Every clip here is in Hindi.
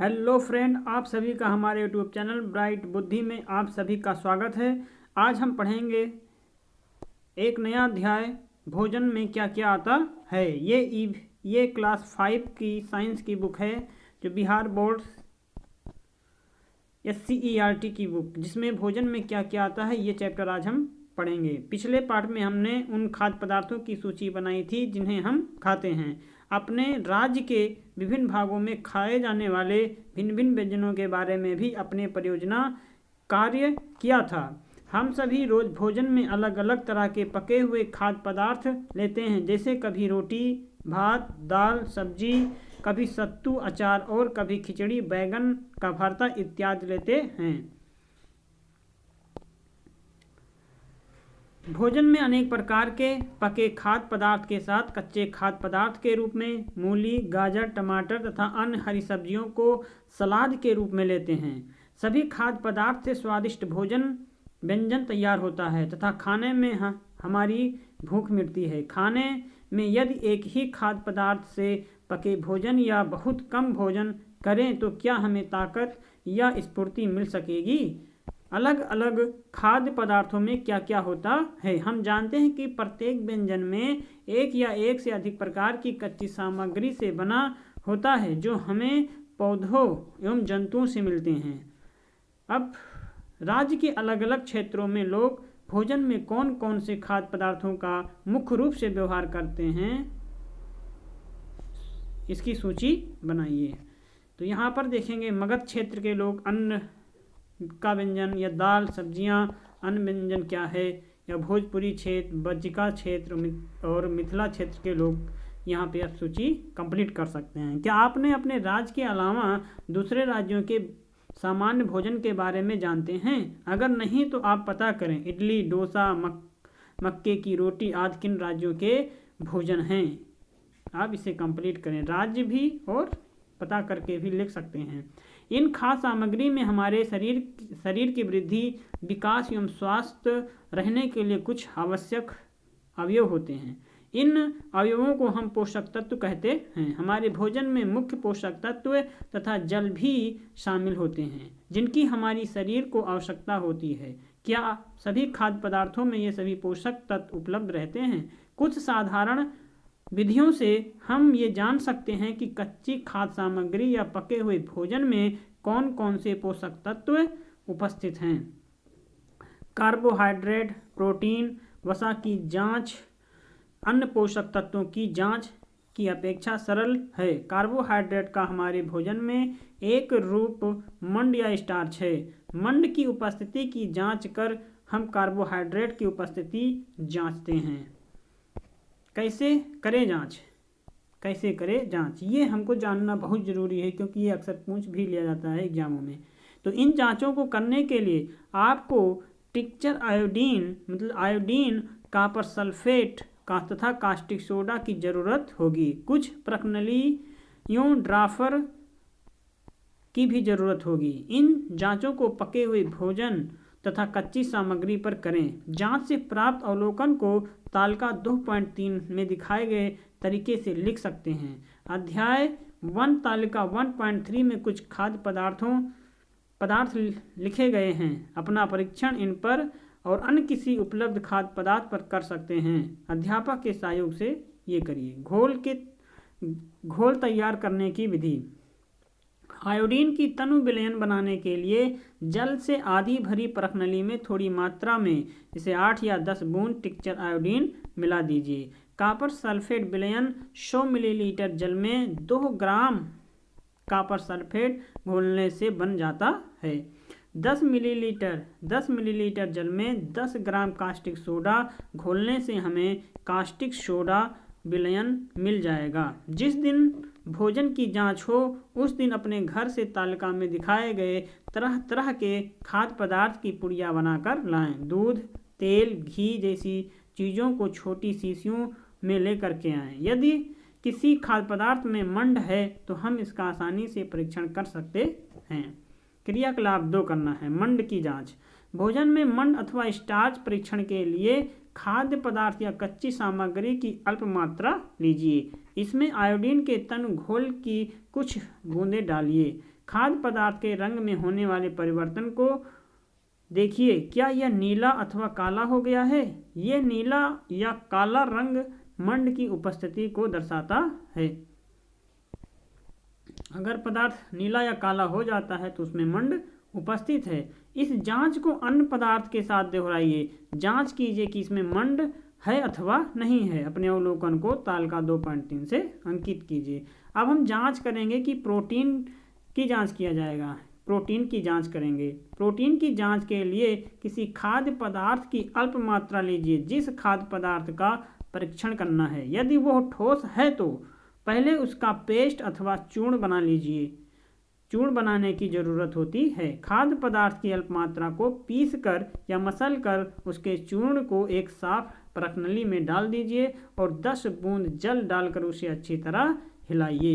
हेलो फ्रेंड, आप सभी का हमारे यूट्यूब चैनल ब्राइट बुद्धि में आप सभी का स्वागत है। आज हम पढ़ेंगे एक नया अध्याय, भोजन में क्या क्या आता है। ये क्लास 5 की साइंस की बुक है, जो बिहार बोर्ड SCERT की बुक, जिसमें भोजन में क्या क्या आता है ये चैप्टर आज हम पढ़ेंगे। पिछले पार्ट में हमने उन खाद्य पदार्थों की सूची बनाई थी जिन्हें हम खाते हैं। अपने राज्य के विभिन्न भागों में खाए जाने वाले भिन्न भिन्न व्यंजनों के बारे में भी अपने परियोजना कार्य किया था। हम सभी रोज भोजन में अलग अलग तरह के पके हुए खाद्य पदार्थ लेते हैं, जैसे कभी रोटी, भात, दाल, सब्जी, कभी सत्तू, अचार और कभी खिचड़ी, बैगन का भरता इत्यादि लेते हैं। भोजन में अनेक प्रकार के पके खाद्य पदार्थ के साथ कच्चे खाद्य पदार्थ के रूप में मूली, गाजर, टमाटर तथा अन्य हरी सब्जियों को सलाद के रूप में लेते हैं। सभी खाद्य पदार्थ से स्वादिष्ट भोजन व्यंजन तैयार होता है तथा खाने में हमारी भूख मिटती है। खाने में यदि एक ही खाद्य पदार्थ से पके भोजन या बहुत कम भोजन करें तो क्या हमें ताकत या स्फूर्ति मिल सकेगी? अलग अलग खाद्य पदार्थों में क्या क्या होता है। हम जानते हैं कि प्रत्येक व्यंजन में एक या एक से अधिक प्रकार की कच्ची सामग्री से बना होता है, जो हमें पौधों एवं जंतुओं से मिलते हैं। अब राज्य के अलग अलग क्षेत्रों में लोग भोजन में कौन कौन से खाद्य पदार्थों का मुख्य रूप से व्यवहार करते हैं, इसकी सूची बनाइए। तो यहाँ पर देखेंगे मगध क्षेत्र के लोग अन्न का व्यंजन या दाल, सब्जियां, अन्य व्यंजन क्या है, या भोजपुरी क्षेत्र, बज्जिका क्षेत्र और मिथिला क्षेत्र के लोग यहाँ पे आप सूची कंप्लीट कर सकते हैं। क्या आपने अपने राज्य के अलावा दूसरे राज्यों के सामान्य भोजन के बारे में जानते हैं? अगर नहीं तो आप पता करें। इडली, डोसा, मक्के की रोटी आदि किन राज्यों के भोजन हैं? आप इसे कंप्लीट करें, राज्य भी और पता करके भी लिख सकते हैं। इन खाद्य सामग्री में हमारे शरीर की वृद्धि, विकास एवं स्वस्थ रहने के लिए कुछ आवश्यक अवयव होते हैं। इन अवयवों को हम पोषक तत्व कहते हैं। हमारे भोजन में मुख्य पोषक तत्व तथा जल भी शामिल होते हैं, जिनकी हमारी शरीर को आवश्यकता होती है। क्या सभी खाद्य पदार्थों में ये सभी पोषक तत्व उपलब्ध रहते हैं? कुछ साधारण विधियों से हम ये जान सकते हैं कि कच्ची खाद्य सामग्री या पके हुए भोजन में कौन कौन से पोषक तत्व उपस्थित हैं। कार्बोहाइड्रेट, प्रोटीन, वसा की जांच अन्य पोषक तत्वों की जांच की अपेक्षा सरल है। कार्बोहाइड्रेट का हमारे भोजन में एक रूप मंड या स्टार्च है। मंड की उपस्थिति की जांच कर हम कार्बोहाइड्रेट की उपस्थिति जांचते हैं। कैसे करें जांच, ये हमको जानना बहुत ज़रूरी है, क्योंकि ये अक्सर पूछ भी लिया जाता है एग्जामों में। तो इन जांचों को करने के लिए आपको टिंचर आयोडीन मतलब आयोडीन, कॉपर सल्फेट का तथा कास्टिक सोडा की ज़रूरत होगी। कुछ प्रणालियों ड्राफर की भी ज़रूरत होगी। इन जांचों को पके हुए भोजन तथा कच्ची सामग्री पर करें। जांच से प्राप्त अवलोकन को तालिका 2.3 में दिखाए गए तरीके से लिख सकते हैं। अध्याय 1 तालिका 1.3 में कुछ खाद्य पदार्थ लिखे गए हैं। अपना परीक्षण इन पर और अन्य किसी उपलब्ध खाद्य पदार्थ पर कर सकते हैं। अध्यापक के सहयोग से ये करिए। घोल तैयार करने की विधि। आयोडीन की तनु विलयन बनाने के लिए जल से आधी भरी प्रणाली में थोड़ी मात्रा में इसे 8 या 10 बूंद टिंचर आयोडीन मिला दीजिए। कॉपर सल्फेट विलयन 100 मिलीलीटर जल में 2 ग्राम कॉपर सल्फेट घोलने से बन जाता है। 10 मिलीलीटर जल में 10 ग्राम कास्टिक सोडा घोलने से हमें कास्टिक सोडा विलयन मिल जाएगा। जिस दिन भोजन की जांच हो उस दिन अपने घर से तालिका में दिखाए गए तरह तरह के खाद्य पदार्थ की पुड़िया बनाकर लाएं। दूध, तेल, घी जैसी चीज़ों को छोटी शीशियों में लेकर के आएं। यदि किसी खाद्य पदार्थ में मंड है तो हम इसका आसानी से परीक्षण कर सकते हैं। क्रियाकलाप 2 करना है। मंड की जांच। भोजन में मंड अथवा स्टार्च परीक्षण के लिए खाद्य पदार्थ या कच्ची सामग्री की अल्प मात्रा लीजिए। इसमें आयोडीन के तनु घोल की कुछ बूंदें डालिए। खाद्य पदार्थ के रंग में होने वाले परिवर्तन को देखिए, क्या यह नीला अथवा काला हो गया है। ये नीला या काला रंग मंड की उपस्थिति को दर्शाता है। अगर पदार्थ नीला या काला हो जाता है तो उसमें मंड उपस्थित है। इस जांच को अन्य पदार्थ के साथ दोहराइए। जांच कीजिए कि इसमें मंड है अथवा नहीं है। अपने अवलोकन को तालिका 2.3 से अंकित कीजिए। अब हम जांच करेंगे कि प्रोटीन की जांच किया जाएगा। प्रोटीन की जांच करेंगे। प्रोटीन की जांच के लिए किसी खाद्य पदार्थ की अल्प मात्रा लीजिए जिस खाद्य पदार्थ का परीक्षण करना है। यदि वह ठोस है तो पहले उसका पेस्ट अथवा चूर्ण बना लीजिए। चूर्ण बनाने की ज़रूरत होती है। खाद्य पदार्थ की अल्प मात्रा को पीस कर या मसल कर उसके चूर्ण को एक साफ परखनली में डाल दीजिए और 10 बूंद जल डालकर उसे अच्छी तरह हिलाइए।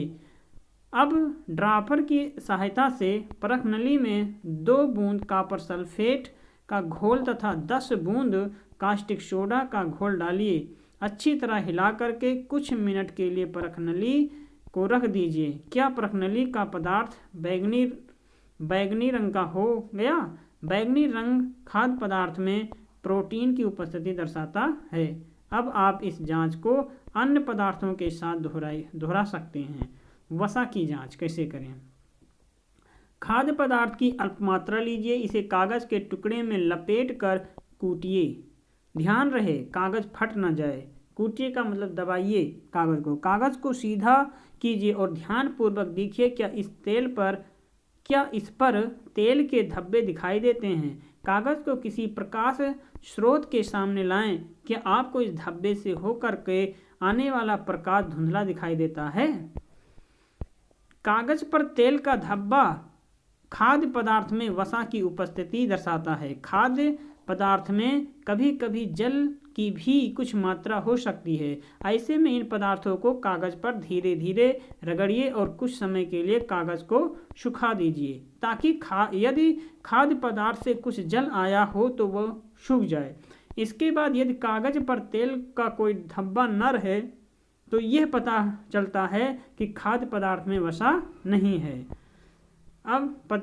अब ड्रापर की सहायता से परखनली में 2 बूंद कॉपर सल्फेट का घोल तथा 10 बूंद कास्टिक सोडा का घोल डालिए। अच्छी तरह हिला करके कुछ मिनट के लिए परखनली को रख दीजिए। क्या परखनली का पदार्थ बैगनी रंग का हो गया? बैगनी रंग खाद्य पदार्थ में प्रोटीन की उपस्थिति दर्शाता है। अब आप इस जांच को अन्य पदार्थों के साथ दोहरा सकते हैं। वसा की जांच कैसे करें? खाद्य पदार्थ की अल्प मात्रा लीजिए, इसे कागज के टुकड़े में लपेट कर कूटिए। ध्यान रहे कागज फट न जाए। कूटिए का मतलब दबाइए कागज को सीधा कीजिए और ध्यानपूर्वक देखिए क्या इस पर तेल के धब्बे दिखाई देते हैं। कागज को किसी प्रकाश स्रोत के सामने लाएं। क्या आपको इस धब्बे से होकर के आने वाला प्रकाश धुंधला दिखाई देता है? कागज पर तेल का धब्बा खाद्य पदार्थ में वसा की उपस्थिति दर्शाता है। खाद्य पदार्थ में कभी कभी जल की भी कुछ मात्रा हो सकती है। ऐसे में इन पदार्थों को कागज पर धीरे धीरे रगड़िए और कुछ समय के लिए कागज को सुखा दीजिए ताकि यदि खाद्य पदार्थ से कुछ जल आया हो तो वह सूख जाए। इसके बाद यदि कागज पर तेल का कोई धब्बा न रहे तो यह पता चलता है कि खाद्य पदार्थ में वसा नहीं है। अब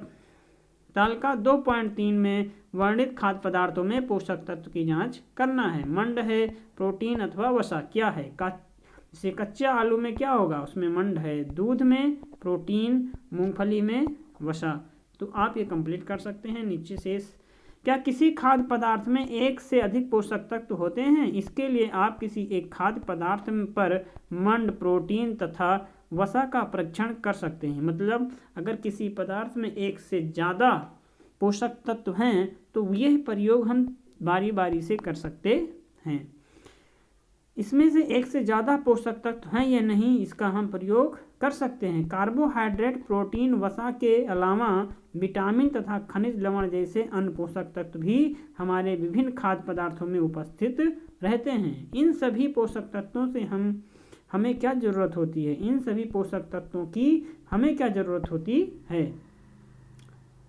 तालिका 2.3 में वर्णित खाद्य पदार्थों में पोषक तत्व की जांच करना है। मंड है, प्रोटीन अथवा वसा क्या है? जैसे कच्चे आलू में क्या होगा? उसमें मंड है। दूध में प्रोटीन, मूंगफली में वसा। तो आप ये कंप्लीट कर सकते हैं। नीचे से क्या किसी खाद्य पदार्थ में एक से अधिक पोषक तत्व होते हैं? इसके लिए आप किसी एक खाद्य पदार्थ पर मंड, प्रोटीन तथा वसा का परीक्षण कर सकते हैं। मतलब अगर किसी पदार्थ में एक से ज़्यादा पोषक तत्व हैं तो यह प्रयोग हम बारी बारी से कर सकते हैं। इसमें से एक से ज़्यादा पोषक तत्व हैं या नहीं, इसका हम प्रयोग कर सकते हैं। कार्बोहाइड्रेट, प्रोटीन, वसा के अलावा विटामिन तथा खनिज लवण जैसे अन्य पोषक तत्व भी हमारे विभिन्न खाद्य पदार्थों में उपस्थित रहते हैं। इन सभी पोषक तत्वों से हमें क्या ज़रूरत होती है? इन सभी पोषक तत्वों की हमें क्या ज़रूरत होती है?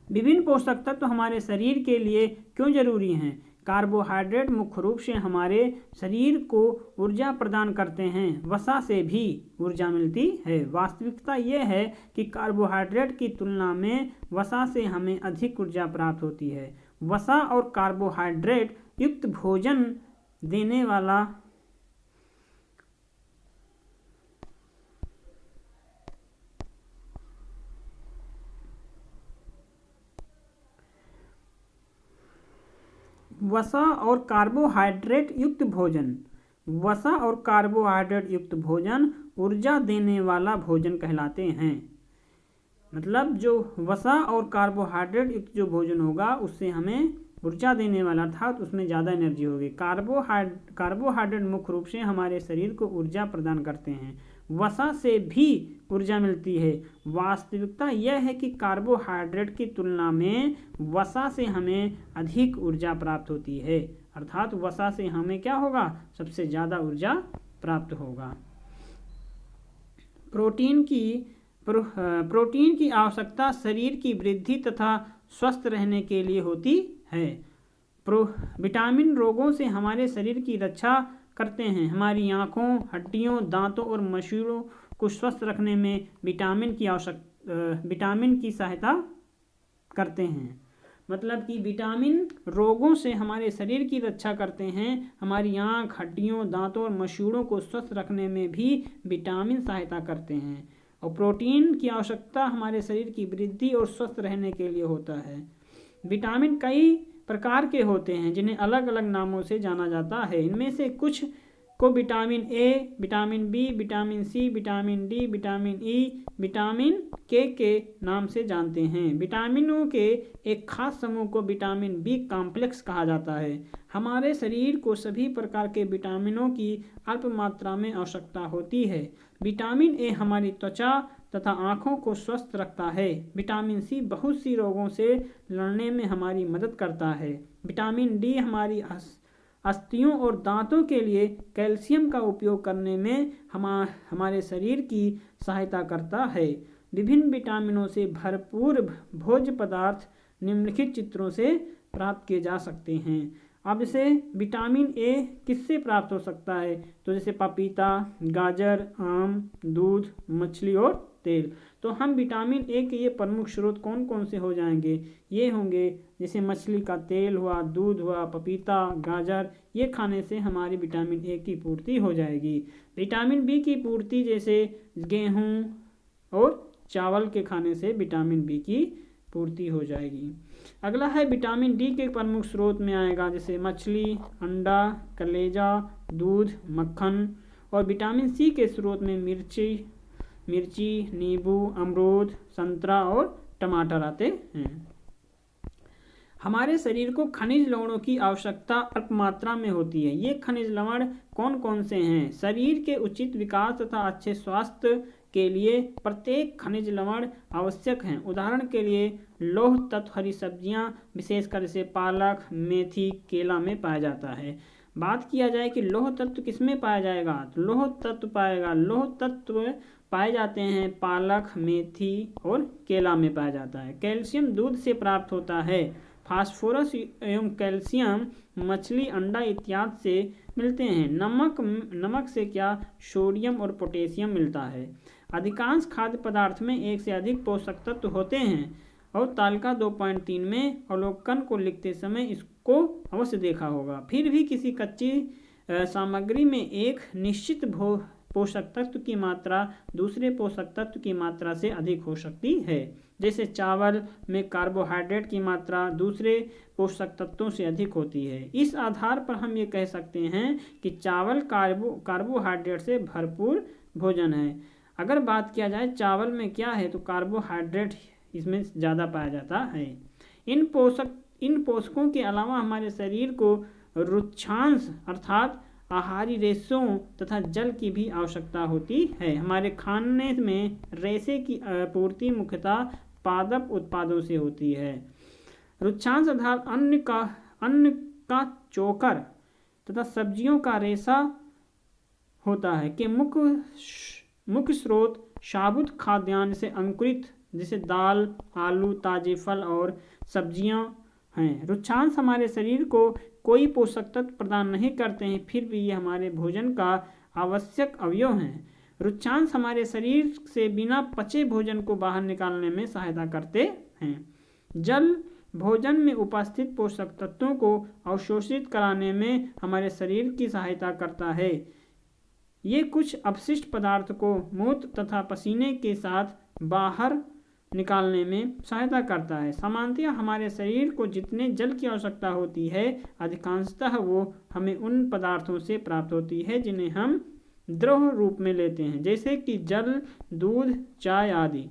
विभिन्न पोषक तत्व हमारे शरीर के लिए क्यों जरूरी हैं? कार्बोहाइड्रेट मुख्य रूप से हमारे शरीर को ऊर्जा प्रदान करते हैं। वसा से भी ऊर्जा मिलती है। वास्तविकता यह है कि कार्बोहाइड्रेट की तुलना में वसा से हमें अधिक ऊर्जा प्राप्त होती है। वसा और कार्बोहाइड्रेट युक्त भोजन देने वाला वसा और कार्बोहाइड्रेट युक्त भोजन ऊर्जा देने वाला भोजन कहलाते हैं। मतलब जो वसा और कार्बोहाइड्रेट युक्त जो भोजन होगा उससे हमें ऊर्जा देने वाला, अर्थात उसमें ज़्यादा एनर्जी होगी। कार्बोहाइड्रेट मुख्य रूप से हमारे शरीर को ऊर्जा प्रदान करते हैं। वसा से भी ऊर्जा मिलती है। वास्तविकता यह है कि कार्बोहाइड्रेट की तुलना में वसा से हमें अधिक ऊर्जा प्राप्त होती है। अर्थात वसा से हमें क्या होगा? सबसे ज़्यादा ऊर्जा प्राप्त होगा। प्रोटीन की आवश्यकता शरीर की वृद्धि तथा स्वस्थ रहने के लिए होती है। विटामिन रोगों से हमारे शरीर की रक्षा करते हैं। हमारी आँखों, हड्डियों, दांतों और मसूड़ों को स्वस्थ रखने में विटामिन की विटामिन की सहायता करते हैं। मतलब कि विटामिन रोगों से हमारे शरीर की रक्षा करते हैं। हमारी आँख, हड्डियों, दांतों और मसूड़ों को स्वस्थ रखने में भी विटामिन सहायता करते हैं। और प्रोटीन की आवश्यकता हमारे शरीर की वृद्धि और स्वस्थ रहने के लिए होता है। विटामिन कई प्रकार के होते हैं जिन्हें अलग अलग नामों से जाना जाता है। इनमें से कुछ को vitamin A, vitamin B, vitamin C, vitamin D, vitamin E, vitamin के नाम से जानते हैं। विटामिनों के एक खास समूह को विटामिन बी कॉम्प्लेक्स कहा जाता है। हमारे शरीर को सभी प्रकार के विटामिनों की अल्प मात्रा में आवश्यकता होती है। विटामिन ए हमारी त्वचा तथा आँखों को स्वस्थ रखता है। विटामिन सी बहुत सी रोगों से लड़ने में हमारी मदद करता है। विटामिन डी हमारी अस्थियों और दांतों के लिए कैल्शियम का उपयोग करने में हमारे शरीर की सहायता करता है। विभिन्न विटामिनों से भरपूर भोज्य पदार्थ निम्नलिखित चित्रों से प्राप्त किए जा सकते हैं। अब जैसे विटामिन ए किससे प्राप्त हो सकता है, तो जैसे पपीता, गाजर, आम, दूध, मछली और तेल। तो हम विटामिन ए के ये प्रमुख स्रोत कौन कौन से हो जाएंगे, ये होंगे जैसे मछली का तेल हुआ, दूध हुआ, पपीता, गाजर, ये खाने से हमारी विटामिन ए की पूर्ति हो जाएगी। विटामिन बी की पूर्ति जैसे गेहूँ और चावल के खाने से विटामिन बी की पूर्ति हो जाएगी। अगला है विटामिन डी के प्रमुख स्रोत में आएगा जैसे मछली, अंडा, कलेजा, दूध, मक्खन। और विटामिन सी के स्रोत में मिर्ची, नींबू, अमरूद, संतरा और टमाटर आते हैं। हमारे शरीर को खनिज लवणों की आवश्यकता अल्प मात्रा में होती है। ये खनिज लवण कौन कौन से हैं? शरीर के उचित विकास तथा अच्छे स्वास्थ्य के लिए प्रत्येक खनिज लवण आवश्यक हैं। उदाहरण के लिए लौह तत्व हरी सब्जियां विशेषकर जैसे पालक, मेथी, केला में पाया जाता है। बात किया जाए कि लौह तत्व किस में पाया जाएगा, तो लौह तत्व पाए जाते हैं पालक, मेथी और केला में पाया जाता है। कैल्शियम दूध से प्राप्त होता है। फास्फोरस एवं कैल्शियम मछली, अंडा इत्यादि से मिलते हैं। नमक से क्या, सोडियम और पोटेशियम मिलता है। अधिकांश खाद्य पदार्थ में एक से अधिक पोषक तत्व होते हैं। और तालिका 2.3 में अवलोकन को लिखते समय इसको अवश्य देखा होगा। फिर भी किसी कच्ची सामग्री में एक निश्चित पोषक तत्व की मात्रा दूसरे पोषक तत्व की मात्रा से अधिक हो सकती है। जैसे चावल में कार्बोहाइड्रेट की मात्रा दूसरे पोषक तत्वों से अधिक होती है। इस आधार पर हम ये कह सकते हैं कि चावल कार्बोहाइड्रेट से भरपूर भोजन है। अगर बात किया जाए चावल में क्या है, तो कार्बोहाइड्रेट इसमें ज़्यादा पाया जाता है। इन पोषकों के अलावा हमारे शरीर को रुक्षांश अर्थात आहारी रेशों तथा जल की भी आवश्यकता होती है। हमारे खाने में रेशे की पूर्ति मुख्यतः पादप उत्पादों से होती है। रुक्षांश अर्थात अन्न का चोकर तथा सब्जियों का रेशा होता है कि मुख्य स्रोत साबुत खाद्यान्न से अंकुरित जैसे दाल, आलू, ताजे फल और सब्जियां हैं। रुक्षांश हमारे शरीर को कोई पोषक तत्व प्रदान नहीं करते हैं, फिर भी ये हमारे भोजन का आवश्यक अवयव हैं। रुक्षांश हमारे शरीर से बिना पचे भोजन को बाहर निकालने में सहायता करते हैं। जल भोजन में उपस्थित पोषक तत्वों को अवशोषित कराने में हमारे शरीर की सहायता करता है। ये कुछ अपशिष्ट पदार्थ को मूत्र तथा पसीने के साथ बाहर निकालने में सहायता करता है। सामान्यतः हमारे शरीर को जितने जल की आवश्यकता होती है अधिकांशतः वो हमें उन पदार्थों से प्राप्त होती है जिन्हें हम द्रव रूप में लेते हैं, जैसे कि जल, दूध, चाय आदि।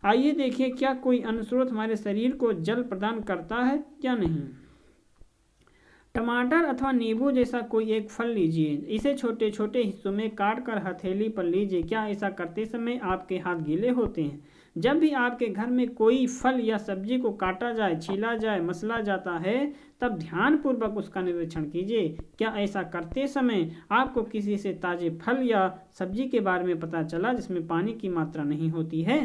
आइए देखिए क्या कोई अन्य स्रोत हमारे शरीर को जल प्रदान करता है या नहीं। टमाटर अथवा नींबू जैसा कोई एक फल लीजिए, इसे छोटे छोटे हिस्सों में काट कर हथेली पर लीजिए। क्या ऐसा करते समय आपके हाथ गीले होते हैं? जब भी आपके घर में कोई फल या सब्जी को काटा जाए, छीला जाए, मसला जाता है, तब ध्यानपूर्वक उसका निरीक्षण कीजिए। क्या ऐसा करते समय आपको किसी से ताजे फल या सब्जी के बारे में पता चला जिसमें पानी की मात्रा नहीं होती है?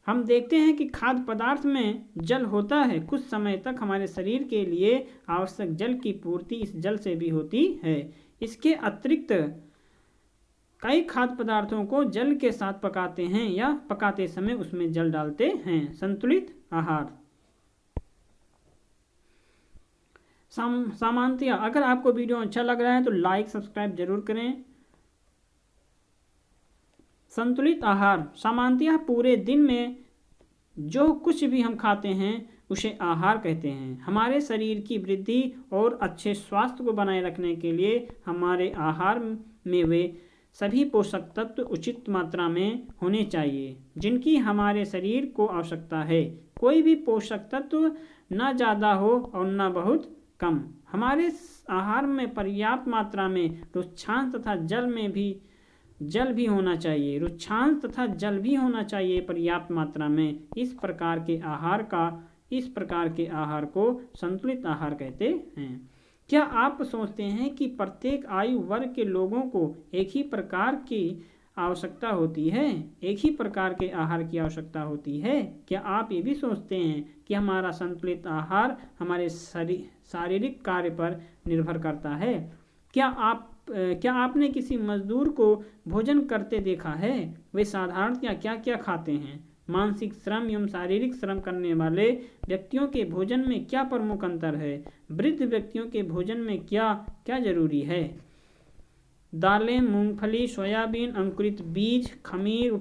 हम देखते हैं कि खाद्य पदार्थ में जल होता है। कुछ समय तक हमारे शरीर के लिए आवश्यक जल की पूर्ति इस जल से भी होती है। इसके अतिरिक्त कई खाद्य पदार्थों को जल के साथ पकाते हैं या पकाते समय उसमें जल डालते हैं। संतुलित आहार। सामान्यतया अगर आपको वीडियो अच्छा लग रहा है तो लाइक सब्सक्राइब जरूर करें। संतुलित आहार सामान्यतया पूरे दिन में जो कुछ भी हम खाते हैं उसे आहार कहते हैं। हमारे शरीर की वृद्धि और अच्छे स्वास्थ्य को बनाए रखने के लिए हमारे आहार में वे सभी पोषक तत्व उचित मात्रा में होने चाहिए जिनकी हमारे शरीर को आवश्यकता है। कोई भी पोषक तत्व न ज़्यादा हो और न बहुत कम। हमारे आहार में पर्याप्त मात्रा में रुक्षांश तथा जल भी होना चाहिए। रुक्षांश तथा जल भी होना चाहिए पर्याप्त मात्रा में। इस प्रकार के आहार को संतुलित आहार कहते हैं। क्या आप सोचते हैं कि प्रत्येक आयु वर्ग के लोगों को एक ही प्रकार की आवश्यकता होती है, एक ही प्रकार के आहार की आवश्यकता होती है? क्या आप ये भी सोचते हैं कि हमारा संतुलित आहार हमारे शारीरिक कार्य पर निर्भर करता है? क्या आपने किसी मजदूर को भोजन करते देखा है? वे साधारणतया क्या क्या खाते हैं? मानसिक श्रम एवं शारीरिक श्रम करने वाले व्यक्तियों के भोजन में क्या प्रमुख अंतर है? वृद्ध व्यक्तियों के भोजन में क्या क्या जरूरी है? दालें, मूंगफली, सोयाबीन, अंकुरित बीज, खमीर,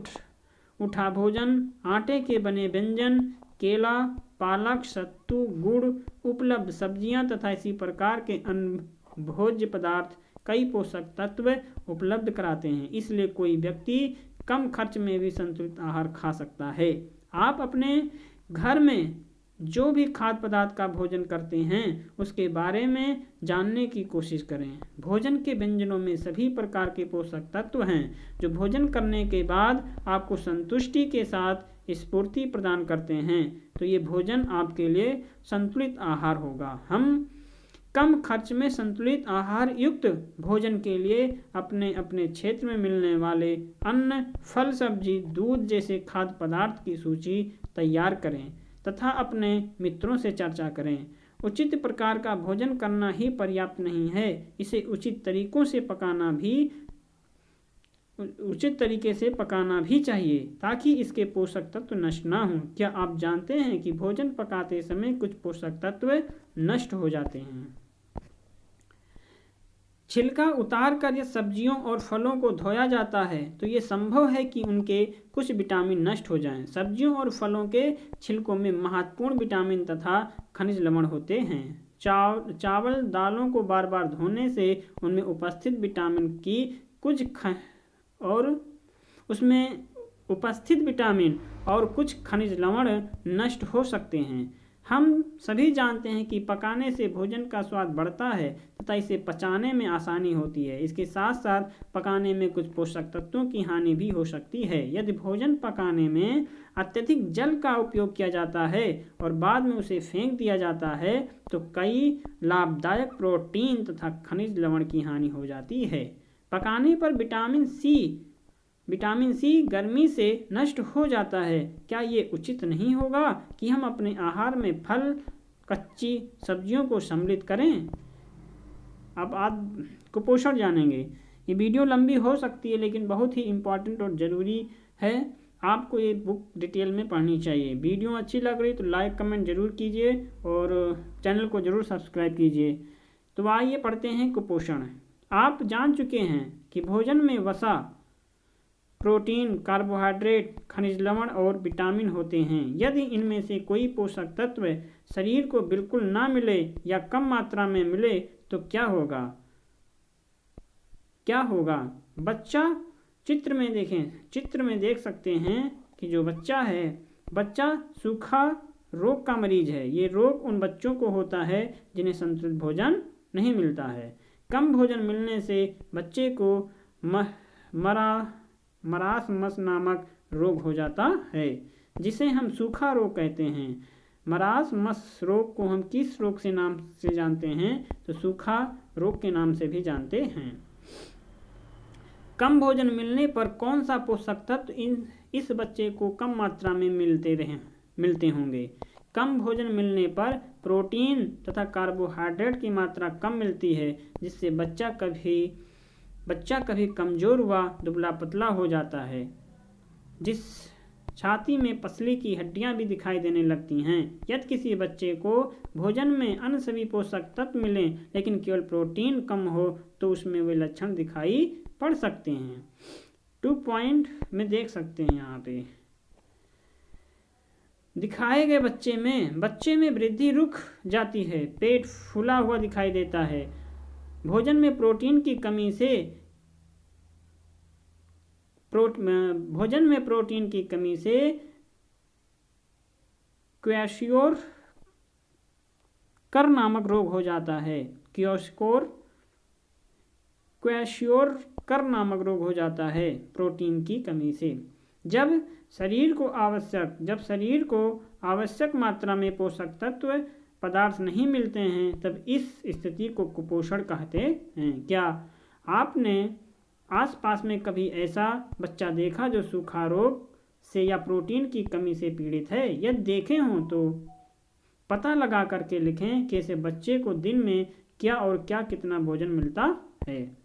उठा भोजन, आटे के बने व्यंजन, केला, पालक, सत्तू, गुड़, उपलब्ध सब्जियां तथा इसी प्रकार के अन्य भोज्य पदार्थ कई पोषक तत्व उपलब्ध कराते हैं। इसलिए कोई व्यक्ति कम खर्च में भी संतुलित आहार खा सकता है। आप अपने घर में जो भी खाद्य पदार्थ का भोजन करते हैं उसके बारे में जानने की कोशिश करें। भोजन के व्यंजनों में सभी प्रकार के पोषक तत्व हैं जो भोजन करने के बाद आपको संतुष्टि के साथ स्फूर्ति प्रदान करते हैं। तो ये भोजन आपके लिए संतुलित आहार होगा। हम कम खर्च में संतुलित आहार युक्त भोजन के लिए अपने अपने क्षेत्र में मिलने वाले अन्न, फल, सब्जी, दूध जैसे खाद्य पदार्थ की सूची तैयार करें तथा अपने मित्रों से चर्चा करें। उचित प्रकार का भोजन करना ही पर्याप्त नहीं है, इसे उचित तरीके से पकाना भी चाहिए ताकि इसके पोषक तत्व नष्ट ना हों। क्या आप जानते हैं कि भोजन पकाते समय कुछ पोषक तत्व नष्ट हो जाते हैं? छिलका उतार कर यदि सब्जियों और फलों को धोया जाता है तो ये संभव है कि उनके कुछ विटामिन नष्ट हो जाएं। सब्जियों और फलों के छिलकों में महत्वपूर्ण विटामिन तथा खनिज लवण होते हैं। चावल, दालों को बार बार धोने से उनमें उपस्थित विटामिन और कुछ खनिज लवण नष्ट हो सकते हैं। हम सभी जानते हैं कि पकाने से भोजन का स्वाद बढ़ता है तथा इसे पचाने में आसानी होती है। इसके साथ साथ पकाने में कुछ पोषक तत्वों की हानि भी हो सकती है। यदि भोजन पकाने में अत्यधिक जल का उपयोग किया जाता है और बाद में उसे फेंक दिया जाता है तो कई लाभदायक प्रोटीन तथा खनिज लवण की हानि हो जाती है। पकाने पर विटामिन सी गर्मी से नष्ट हो जाता है। क्या ये उचित नहीं होगा कि हम अपने आहार में फल, कच्ची सब्जियों को सम्मिलित करें? अब आप कुपोषण जानेंगे। ये वीडियो लंबी हो सकती है लेकिन बहुत ही इम्पोर्टेंट और ज़रूरी है। आपको ये बुक डिटेल में पढ़नी चाहिए। वीडियो अच्छी लग रही तो लाइक कमेंट जरूर कीजिए और चैनल को जरूर सब्सक्राइब कीजिए। तो आइए पढ़ते हैं कुपोषण। आप जान चुके हैं कि भोजन में वसा, प्रोटीन, कार्बोहाइड्रेट, खनिज लवण और विटामिन होते हैं। यदि इनमें से कोई पोषक तत्व शरीर को बिल्कुल ना मिले या कम मात्रा में मिले तो क्या होगा? चित्र में देख सकते हैं कि जो बच्चा सूखा रोग का मरीज है। ये रोग उन बच्चों को होता है जिन्हें संतुलित भोजन नहीं मिलता है। कम भोजन मिलने से बच्चे को मरासमस नामक रोग हो जाता है जिसे हम सूखा रोग कहते हैं। मरासमस रोग को हम किस रोग से नाम से जानते हैं तो सूखा रोग के नाम से भी जानते हैं। कम भोजन मिलने पर कौन सा पोषक तत्व इस बच्चे को कम मात्रा में मिलते होंगे? कम भोजन मिलने पर प्रोटीन तथा कार्बोहाइड्रेट की मात्रा कम मिलती है जिससे बच्चा बच्चा कभी कमज़ोर व दुबला पतला हो जाता है, जिस छाती में पसली की हड्डियां भी दिखाई देने लगती हैं। यदि किसी बच्चे को भोजन में अन्य सभी पोषक तत्व मिलें लेकिन केवल प्रोटीन कम हो तो उसमें वे लक्षण दिखाई पड़ सकते हैं। 2 पॉइंट में देख सकते हैं यहाँ पे दिखाए गए बच्चे में वृद्धि रुक जाती है, पेट फूला हुआ दिखाई देता है। भोजन में प्रोटीन की कमी से क्वैशियोरकर नामक रोग हो जाता है। क्वैशियोरकर नामक रोग हो जाता है प्रोटीन की कमी से। जब शरीर को आवश्यक मात्रा में पोषक तत्व पदार्थ नहीं मिलते हैं तब इस स्थिति को कुपोषण कहते हैं। क्या आपने आसपास में कभी ऐसा बच्चा देखा जो सूखा रोग से या प्रोटीन की कमी से पीड़ित है? यदि देखे हों तो पता लगा करके लिखें कि ऐसे बच्चे को दिन में क्या और क्या कितना भोजन मिलता है।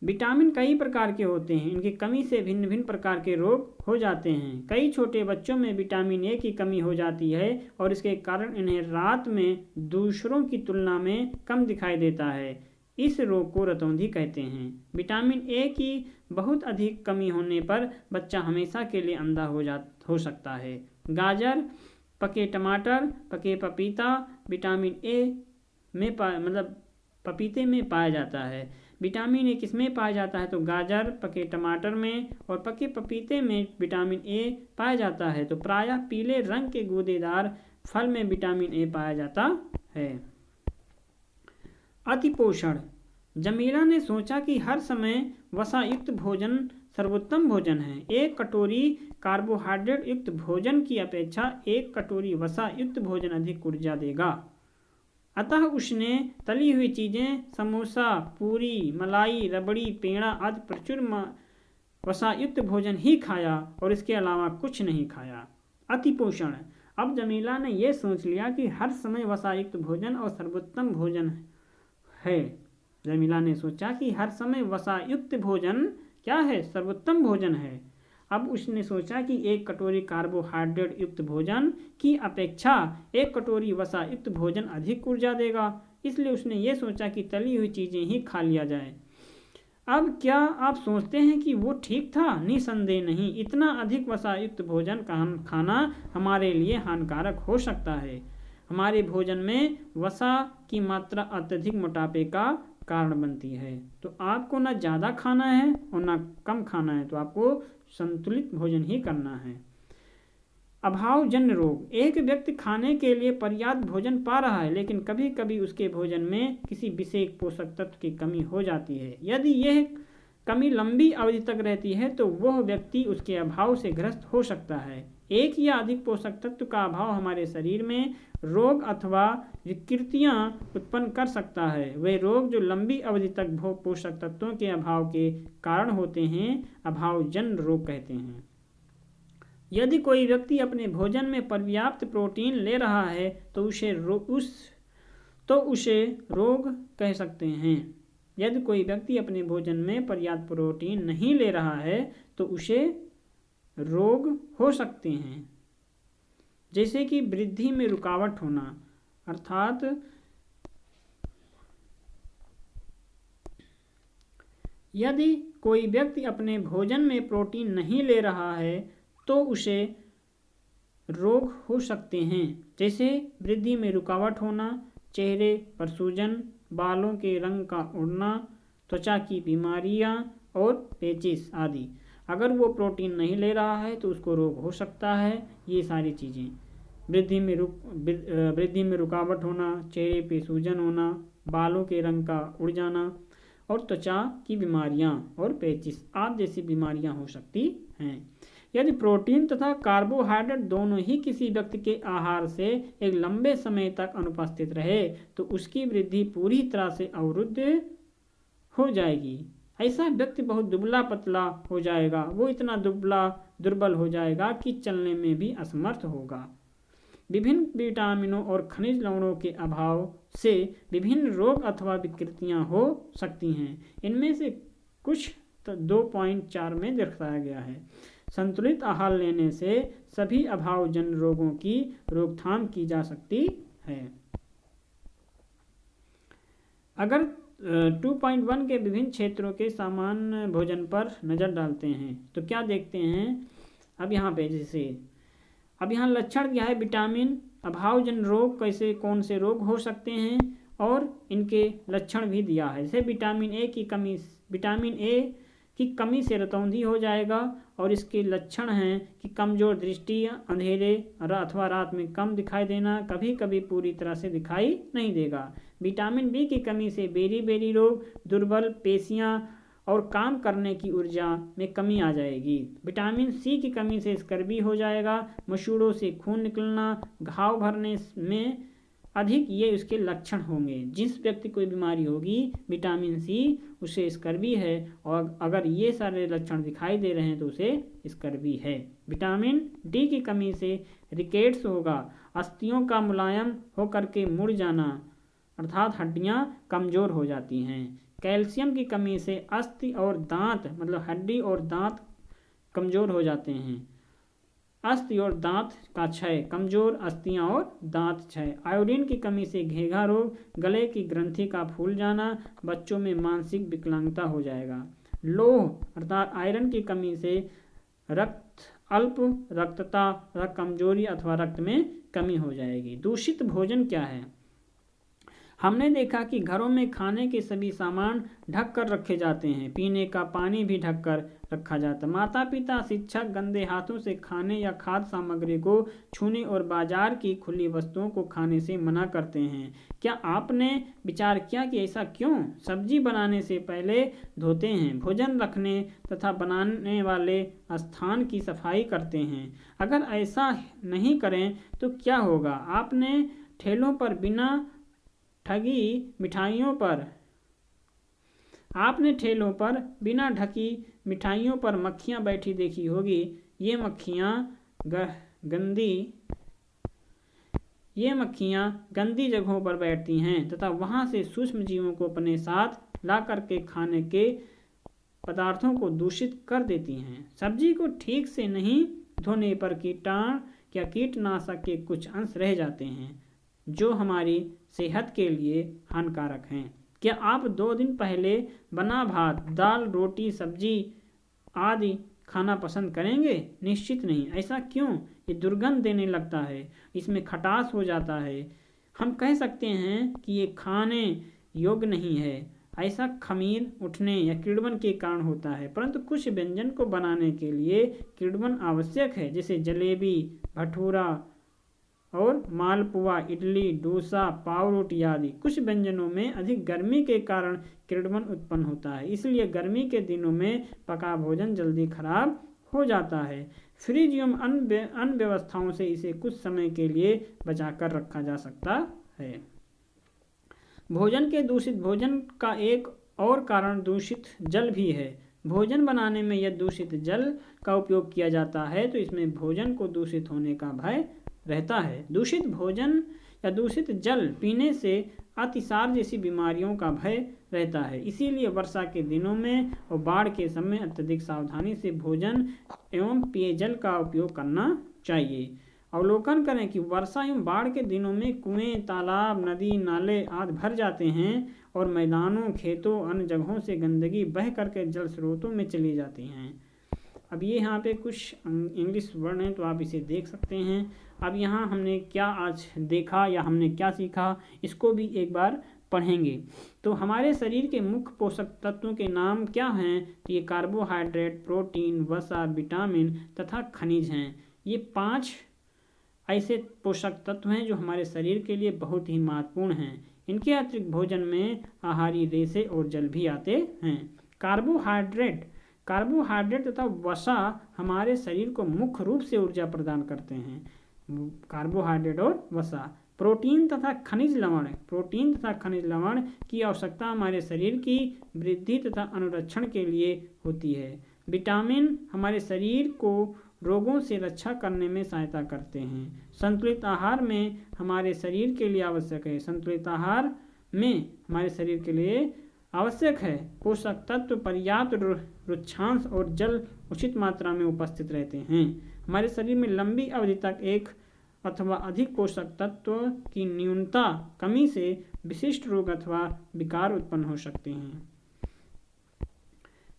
विटामिन कई प्रकार के होते हैं, इनकी कमी से भिन्न भिन्न प्रकार के रोग हो जाते हैं। कई छोटे बच्चों में विटामिन ए की कमी हो जाती है और इसके कारण इन्हें रात में दूसरों की तुलना में कम दिखाई देता है। इस रोग को रतौंधी कहते हैं। विटामिन ए की बहुत अधिक कमी होने पर बच्चा हमेशा के लिए अंधा हो सकता है। गाजर, पके टमाटर, पके पपीता विटामिन ए में पपीते में पाया जाता है। विटामिन ए किसमें पाया जाता है? तो गाजर, पके टमाटर में और पके पपीते में विटामिन ए पाया जाता है। तो प्रायः पीले रंग के गूदेदार फल में विटामिन ए पाया जाता है। अतिपोषण। जमीला ने सोचा कि हर समय वसा युक्त भोजन सर्वोत्तम भोजन है। एक कटोरी कार्बोहाइड्रेट युक्त भोजन की अपेक्षा एक कटोरी वसा युक्त भोजन अधिक ऊर्जा देगा। अतः उसने तली हुई चीज़ें, समोसा, पूरी, मलाई, रबड़ी, पेड़ा आदि प्रचुर वसायुक्त भोजन ही खाया और इसके अलावा कुछ नहीं खाया। अतिपोषण। अब जमीला ने यह सोच लिया कि हर समय वसायुक्त भोजन और सर्वोत्तम भोजन है। जमीला ने सोचा कि हर समय वसायुक्त भोजन क्या है? सर्वोत्तम भोजन है। अब उसने सोचा कि एक कटोरी कार्बोहाइड्रेट युक्त भोजन की अपेक्षा एक कटोरी वसा युक्त भोजन अधिक ऊर्जा देगा, इसलिए उसने ये सोचा कि तली हुई चीज़ें ही खा लिया जाए। अब क्या आप सोचते हैं कि वो ठीक था? निसंदेह नहीं। इतना अधिक वसा युक्त भोजन खाना हमारे लिए हानिकारक हो सकता है। हमारे भोजन में वसा की मात्रा अत्यधिक मोटापे का कारण बनती है। तो आपको ना ज़्यादा खाना है और ना कम खाना है, तो आपको संतुलित भोजन ही करना है। अभावजन्य रोग। एक व्यक्ति खाने के लिए पर्याप्त भोजन पा रहा है लेकिन कभी कभी उसके भोजन में किसी विशेष पोषक तत्व की कमी हो जाती है। यदि यह कमी लंबी अवधि तक रहती है तो वह व्यक्ति उसके अभाव से ग्रस्त हो सकता है। एक या अधिक पोषक तत्व का अभाव हमारे शरीर में रोग अथवा विकृतियां उत्पन्न कर सकता है। वे रोग जो लंबी अवधि तक पोषक तत्वों के अभाव के कारण होते हैं अभावजन्य रोग कहते हैं। यदि कोई व्यक्ति अपने भोजन में पर्याप्त प्रोटीन ले रहा है तो उसे रोग कह सकते हैं। यदि कोई व्यक्ति अपने भोजन में पर्याप्त प्रोटीन नहीं ले रहा है तो उसे रोग हो सकते हैं, जैसे कि वृद्धि में रुकावट होना, अर्थात यदि कोई व्यक्ति अपने भोजन में प्रोटीन नहीं ले रहा है तो उसे रोग हो सकते हैं, जैसे वृद्धि में रुकावट होना, चेहरे पर सूजन, बालों के रंग का उड़ना, त्वचा की बीमारियां और पेचिश आदि। अगर वो प्रोटीन नहीं ले रहा है तो उसको रोग हो सकता है। ये सारी चीज़ें वृद्धि में रुकावट होना, चेहरे पे सूजन होना, बालों के रंग का उड़ जाना और त्वचा की बीमारियां और पेचिश आदि जैसी बीमारियां हो सकती हैं। यदि प्रोटीन तथा कार्बोहाइड्रेट दोनों ही किसी व्यक्ति के आहार से एक लंबे समय तक अनुपस्थित रहे तो उसकी वृद्धि पूरी तरह से अवरुद्ध हो जाएगी। ऐसा व्यक्ति बहुत दुबला पतला हो जाएगा। वो इतना दुर्बल हो जाएगा कि चलने में भी असमर्थ होगा। विभिन्न विटामिनों और खनिज लवणों के अभाव से विभिन्न रोग अथवा विकृतियां हो सकती हैं। इनमें से कुछ 2.4 में दर्शाया गया है। संतुलित आहार लेने से सभी अभावजन्य रोगों की रोकथाम की जा सकती है। अगर 2.1 के विभिन्न क्षेत्रों के सामान्य भोजन पर नज़र डालते हैं तो क्या देखते हैं। अब यहाँ पे जैसे अब यहाँ लक्षण क्या है, विटामिन अभावजन्य रोग कैसे कौन से रोग हो सकते हैं और इनके लक्षण भी दिया है। जैसे विटामिन ए की कमी से रतौंधी हो जाएगा और इसके लक्षण हैं कि कमज़ोर दृष्टि, अंधेरे अथवा रात में कम दिखाई देना, कभी कभी पूरी तरह से दिखाई नहीं देगा। विटामिन बी की कमी से बेरी रोग, दुर्बल पेशियां और काम करने की ऊर्जा में कमी आ जाएगी। विटामिन सी की कमी से स्कर्वी हो जाएगा, मसूड़ों से खून निकलना, घाव भरने में अधिक ये उसके लक्षण होंगे। जिस व्यक्ति को बीमारी होगी विटामिन सी उसे स्कर्वी है और अगर ये सारे लक्षण दिखाई दे रहे हैं तो उसे स्कर्वी है। विटामिन डी की कमी से रिकेट्स होगा, अस्थियों का मुलायम होकर के मुड़ जाना अर्थात हड्डियां कमज़ोर हो जाती हैं। कैल्शियम की कमी से अस्थि और दांत मतलब हड्डी और दांत कमज़ोर हो जाते हैं। अस्थि और दांत का क्षय, कमजोर अस्थियां और दांत क्षय। आयोडीन की कमी से घेघा रोग, गले की ग्रंथि का फूल जाना, बच्चों में मानसिक विकलांगता हो जाएगा। लोह अर्थात आयरन की कमी से अल्प रक्तता, कमजोरी अथवा रक्त में कमी हो जाएगी। दूषित भोजन क्या है। हमने देखा कि घरों में खाने के सभी सामान ढक कर रखे जाते हैं, पीने का पानी भी ढक कर रखा जाता है। माता पिता शिक्षक गंदे हाथों से खाने या खाद्य सामग्री को छूने और बाजार की खुली वस्तुओं को खाने से मना करते हैं। क्या आपने विचार किया कि ऐसा क्यों। सब्जी बनाने से पहले धोते हैं, भोजन रखने तथा बनाने वाले स्थान की सफाई करते हैं। अगर ऐसा नहीं करें तो क्या होगा। आपने ठेलों पर बिना ढकी मिठाइयों पर मक्खियां बैठी देखी होगी। ये मक्खियां गंदी जगहों पर बैठती हैं तथा वहां से सूक्ष्म जीवों को अपने साथ ला करके खाने के पदार्थों को दूषित कर देती हैं। सब्जी को ठीक से नहीं धोने पर कीटनाशक के कुछ अंश रह जाते हैं जो हमारी सेहत के लिए हानिकारक हैं। क्या आप 2 दिन पहले बना भात, दाल, रोटी, सब्जी आदि खाना पसंद करेंगे। निश्चित नहीं। ऐसा क्यों? ये दुर्गंध देने लगता है, इसमें खटास हो जाता है। हम कह सकते हैं कि ये खाने योग्य नहीं है। ऐसा खमीर उठने या किड़वन के कारण होता है, परंतु कुछ व्यंजन को बनाने के लिए किड़वन आवश्यक है, जैसे जलेबी, भटूरा और मालपुआ, इडली, डोसा, पाव रोटी आदि। कुछ व्यंजनों में अधिक गर्मी के कारण किड़वन उत्पन्न होता है, इसलिए गर्मी के दिनों में पका भोजन जल्दी खराब हो जाता है। फ्रिज एवं अन्य व्यवस्थाओं से इसे कुछ समय के लिए बचाकर रखा जा सकता है। भोजन का एक और कारण दूषित जल भी है। भोजन बनाने में यदि दूषित जल का उपयोग किया जाता है तो इसमें भोजन को दूषित होने का भय रहता है। दूषित भोजन या दूषित जल पीने से अतिसार जैसी बीमारियों का भय रहता है। इसीलिए वर्षा के दिनों में और बाढ़ के समय अत्यधिक सावधानी से भोजन एवं पेयजल का उपयोग करना चाहिए। अवलोकन करें कि वर्षा एवं बाढ़ के दिनों में कुएं, तालाब, नदी, नाले आदि भर जाते हैं और मैदानों, खेतों, अन्य जगहों से गंदगी बह करके जल स्रोतों में चली जाती हैं। अब ये यहाँ पे कुछ इंग्लिश वर्ड हैं तो आप इसे देख सकते हैं। अब यहाँ हमने क्या आज देखा या हमने क्या सीखा, इसको भी एक बार पढ़ेंगे। तो हमारे शरीर के मुख्य पोषक तत्वों के नाम क्या हैं, तो ये कार्बोहाइड्रेट, प्रोटीन, वसा, विटामिन तथा खनिज हैं। ये 5 ऐसे पोषक तत्व हैं जो हमारे शरीर के लिए बहुत ही महत्वपूर्ण हैं। इनके अतिरिक्त भोजन में आहारी रेशे और जल भी आते हैं। कार्बोहाइड्रेट तथा वसा हमारे शरीर को मुख्य रूप से ऊर्जा प्रदान करते हैं। कार्बोहाइड्रेट और वसा। प्रोटीन तथा खनिज लवण की आवश्यकता हमारे शरीर की वृद्धि तथा अनुरक्षण के लिए होती है। विटामिन हमारे शरीर को रोगों से रक्षा करने में सहायता करते हैं। संतुलित आहार में हमारे शरीर के लिए आवश्यक है, संतुलित आहार में हमारे शरीर के लिए आवश्यक है पोषक तत्व पर्याप्त रुक्षांश और जल उचित मात्रा में उपस्थित रहते हैं। हमारे शरीर में लंबी अवधि तक एक अथवा अधिक पोषक तत्व की न्यूनता कमी से विशिष्ट रोग अथवा विकार उत्पन्न हो सकते हैं।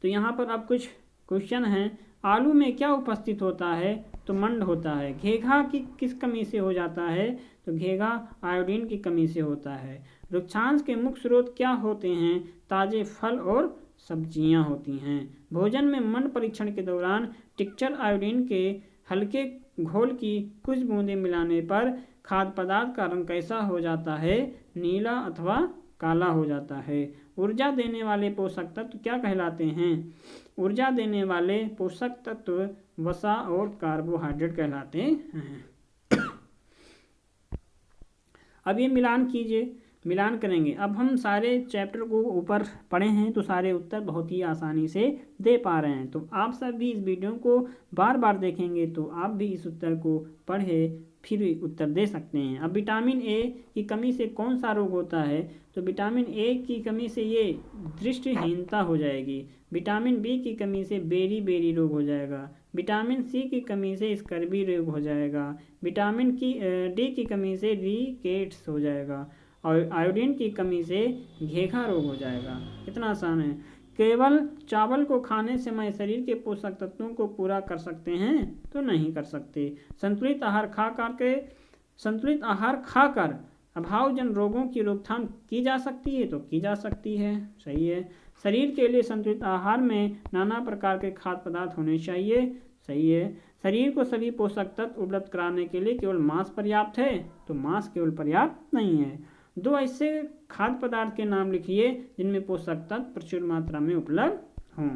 तो यहाँ पर अब कुछ क्वेश्चन हैं। आलू में क्या उपस्थित होता है? तो मंड होता है। घेघा की किस कमी से हो जाता है? तो घेघा आयोडीन की कमी से होता है। रुक्षांश के मुख्य स्रोत क्या होते हैं? ताजे फल और सब्जियां होती हैं। भोजन में मंड परीक्षण के दौरान टिक्चर आयोडीन के हल्के घोल की कुछ बूंदें मिलाने पर खाद्य पदार्थ का रंग कैसा हो जाता है? नीला अथवा काला हो जाता है। ऊर्जा देने वाले पोषक तत्व क्या कहलाते हैं? ऊर्जा देने वाले पोषक तत्व वसा और कार्बोहाइड्रेट कहलाते हैं। अब ये मिलान कीजिए, मिलान करेंगे। अब हम सारे चैप्टर को ऊपर पढ़े हैं तो सारे उत्तर बहुत ही आसानी से दे पा रहे हैं। तो आप सब भी इस वीडियो को बार बार देखेंगे तो आप भी इस उत्तर को पढ़े फिर उत्तर दे सकते हैं। अब विटामिन ए की कमी से कौन सा रोग होता है? तो विटामिन ए की कमी से ये दृष्टिहीनता हो जाएगी। विटामिन बी की कमी से बेरी रोग हो जाएगा। विटामिन सी की कमी से स्कर्वी रोग हो जाएगा। विटामिन डी की कमी से रिकेट्स हो जाएगा और आयोडीन की कमी से घेघा रोग हो जाएगा। कितना आसान है। केवल चावल को खाने से हमारे शरीर के पोषक तत्वों को पूरा कर सकते हैं? तो नहीं कर सकते। संतुलित आहार खाकर अभावजन रोगों की रोकथाम की जा सकती है? तो की जा सकती है, सही है। शरीर के लिए संतुलित आहार में नाना प्रकार के खाद्य पदार्थ होने चाहिए, सही है। शरीर को सभी पोषक तत्व उपलब्ध कराने के लिए केवल मांस पर्याप्त है? तो मांस केवल पर्याप्त नहीं है। दो ऐसे खाद्य पदार्थ के नाम लिखिए जिनमें पोषक तत्व प्रचुर मात्रा में उपलब्ध हों।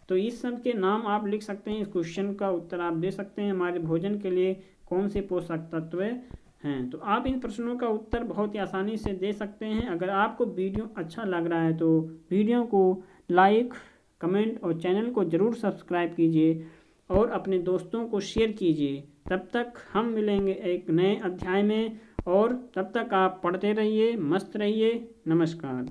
तो इस सब के नाम आप लिख सकते हैं। इस क्वेश्चन का उत्तर आप दे सकते हैं। हमारे भोजन के लिए कौन से पोषक तत्व हैं? तो आप इन प्रश्नों का उत्तर बहुत ही आसानी से दे सकते हैं। अगर आपको वीडियो अच्छा लग रहा है तो वीडियो को लाइक, कमेंट और चैनल को ज़रूर सब्सक्राइब कीजिए और अपने दोस्तों को शेयर कीजिए। तब तक हम मिलेंगे एक नए अध्याय में और तब तक आप पढ़ते रहिए, मस्त रहिए। नमस्कार।